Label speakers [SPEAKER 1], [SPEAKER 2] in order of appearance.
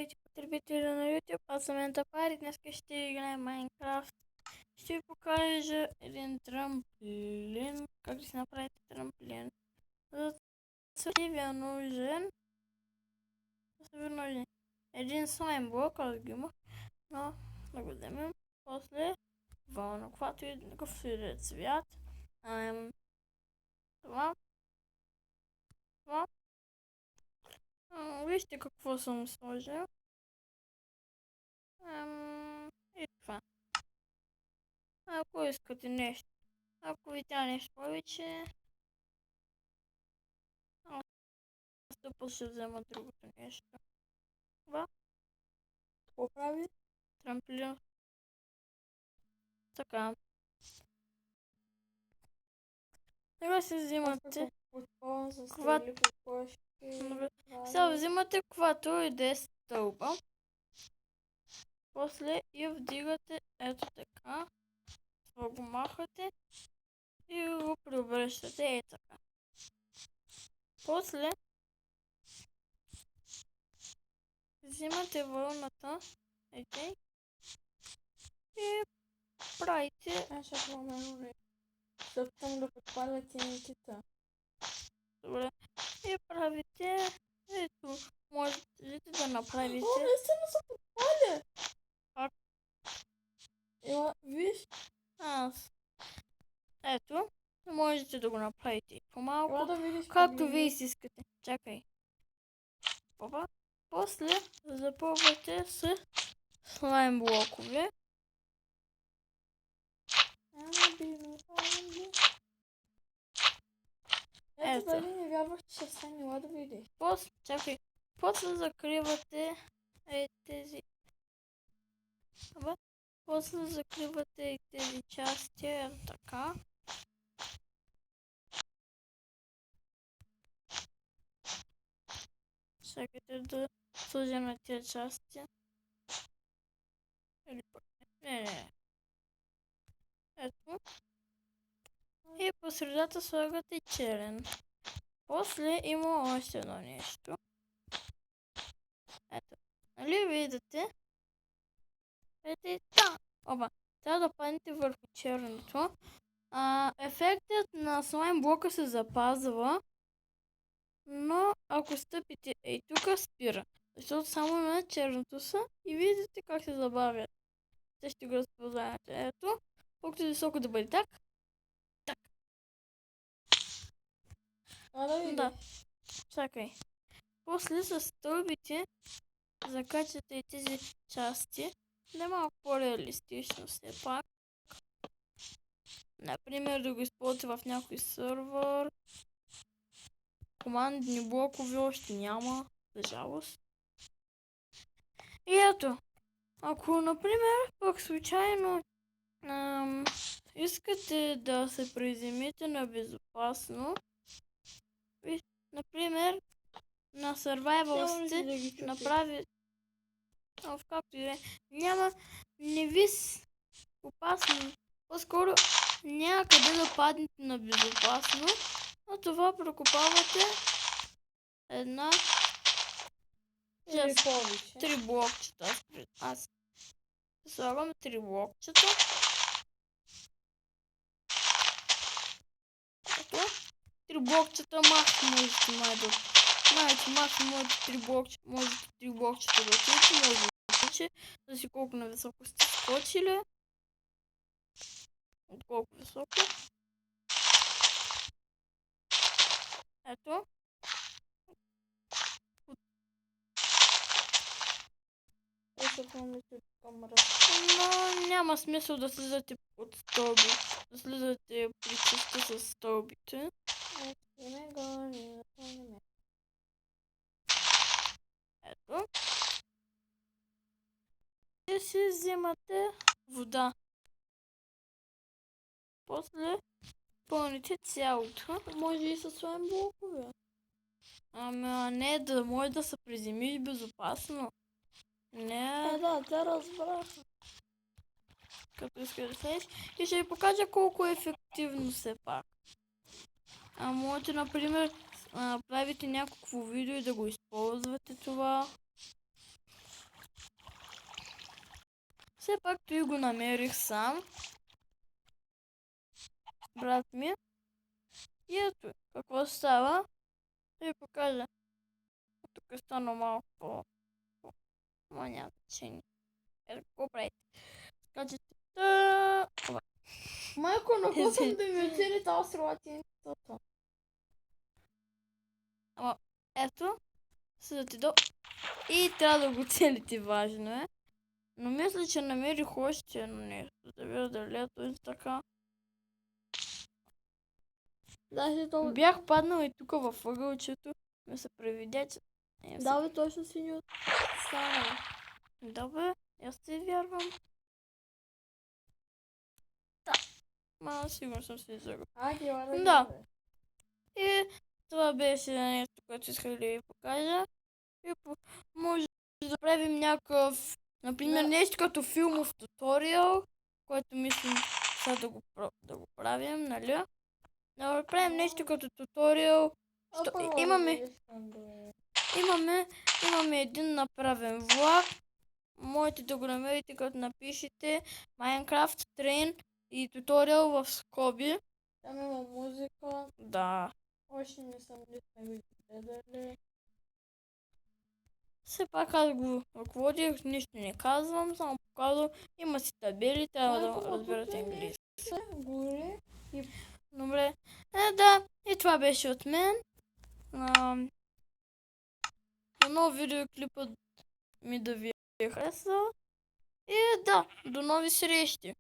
[SPEAKER 1] Здравейте, потребители на YouTube, аз съм Ентапар и днес ще играем Майнкрафт. Ще ви покажа един трамплин, как да си направите трамплин. За целта ви е нужен един слайм блок, аз ги имах, но да го вземем. После вълна, каквато и какъвто и да е цвят. Това. Вижте какво съм сложил. И това. Ако искате нещо, ако ви трябва нещо повече, аз тъпо ще взема другото нещо. Това. Какво прави? Трамплин. Така. Сега се взимате. Сега взимате каквато и да е стълба. После я вдигате ето така. Това го махате и го преобръщате ето така. После взимате вълната и правите.
[SPEAKER 2] Аз ще променя. Съвтам да подпаля тенетица.
[SPEAKER 1] Добре. И правите. Ето, можете да направите.
[SPEAKER 2] О, наистина се подпаля!
[SPEAKER 1] Как?
[SPEAKER 2] Ела, виж.
[SPEAKER 1] Ето, можете да го направите по-малко.
[SPEAKER 2] Ела да видиш.
[SPEAKER 1] Както вие си искате. Чакай. Опа. После запълвате с слайм блокове.
[SPEAKER 2] Ето дали не вярваш, че ще стане, ела да видиш.
[SPEAKER 1] Чакай. После закривате тези. После закривате и тези части, така. Чакайте да сложим на тези части. Или пък не. Ето. И по средата слагате черен. После има още едно нещо. Ето. Нали виждате? Ето там. Оба. Трябва да паднете върху черното. Ефектът на слайм блока се запазва. Но ако стъпите тук спира. Защото само на черното са и виждате как се забавя. Те ще го разпознаете. Ето. Колкото високо да бъде. Так.
[SPEAKER 2] Да.
[SPEAKER 1] Чакай. После с стълбите закачате и тези части. Да е малко по-реалистично все пак. Например, да го използвате в някой сървър. Командни блокове още няма, за жалост. И ето, ако, например, пък случайно искате да се приземите на безопасно, например, на Survival сте направи в както и няма, не ви опасно, по-скоро някъде да паднете на безопасно, но това прокопавате една
[SPEAKER 2] или повече.
[SPEAKER 1] 3 блокчета. Аз слагам 3 блокчета. Ето, 3 блокчета максимум можете майдат. Знаете, максимум можете 3 блокчета да отидете, може да си колко нависоко сте скочили. От колко високо. Ето. Но няма смисъл да слизате от стълби. Да слизате при частта с стълбите. Ето. И си взимате вода. После пълните цялото.
[SPEAKER 2] Може и със слайм блокове.
[SPEAKER 1] Не, да може да се приземиш безопасно. Не.
[SPEAKER 2] Да, те разбраха.
[SPEAKER 1] Като искаш да седиш. И ще ви покажа колко е ефективно все пак. Можете, например, правите някакво видео и да го използвате това. Все пак той го намерих сам. Брат ми. И ето, какво става? И покажа. Тук е стана малко Ма няма значение. Ето, какво правите? Скачате. Ова.
[SPEAKER 2] Майко, на какво съм да ми отиде тази сролатинцата?
[SPEAKER 1] Ама, ето. Съдате до... И трябва да го целите, важно е. Но мисля, че намерих още едно нещо. Да видя дали е точно така.
[SPEAKER 2] Даже то...
[SPEAKER 1] Бях паднал и тук във ъгълчето. Ме се привидя, че...
[SPEAKER 2] Да, бе, точно синьо стана.
[SPEAKER 1] Добре, аз ти вярвам. Да. Ма, сигурно съм се излагал.
[SPEAKER 2] Айде, ладно.
[SPEAKER 1] Да. И това беше нещо, което исках да ви покажа. И може да правим някакъв, например, нещо като филмов туториал, който мислим сега да го правим, нали? Да правим нещо като туториал. Имаме един направен влак. Можете да го намерите, като напишете Minecraft Train и туториал в скоби.
[SPEAKER 2] Там има музика.
[SPEAKER 1] Да.
[SPEAKER 2] Още не съм ли гледали.
[SPEAKER 1] Все пак аз го ръководих, нищо не казвам, само показвам. Има си табели, трябва да разберете английски.
[SPEAKER 2] Горе.
[SPEAKER 1] Добре. Да, и това беше от мен. Дано видеоклипът ми да ви е харесал. И да, до нови срещи!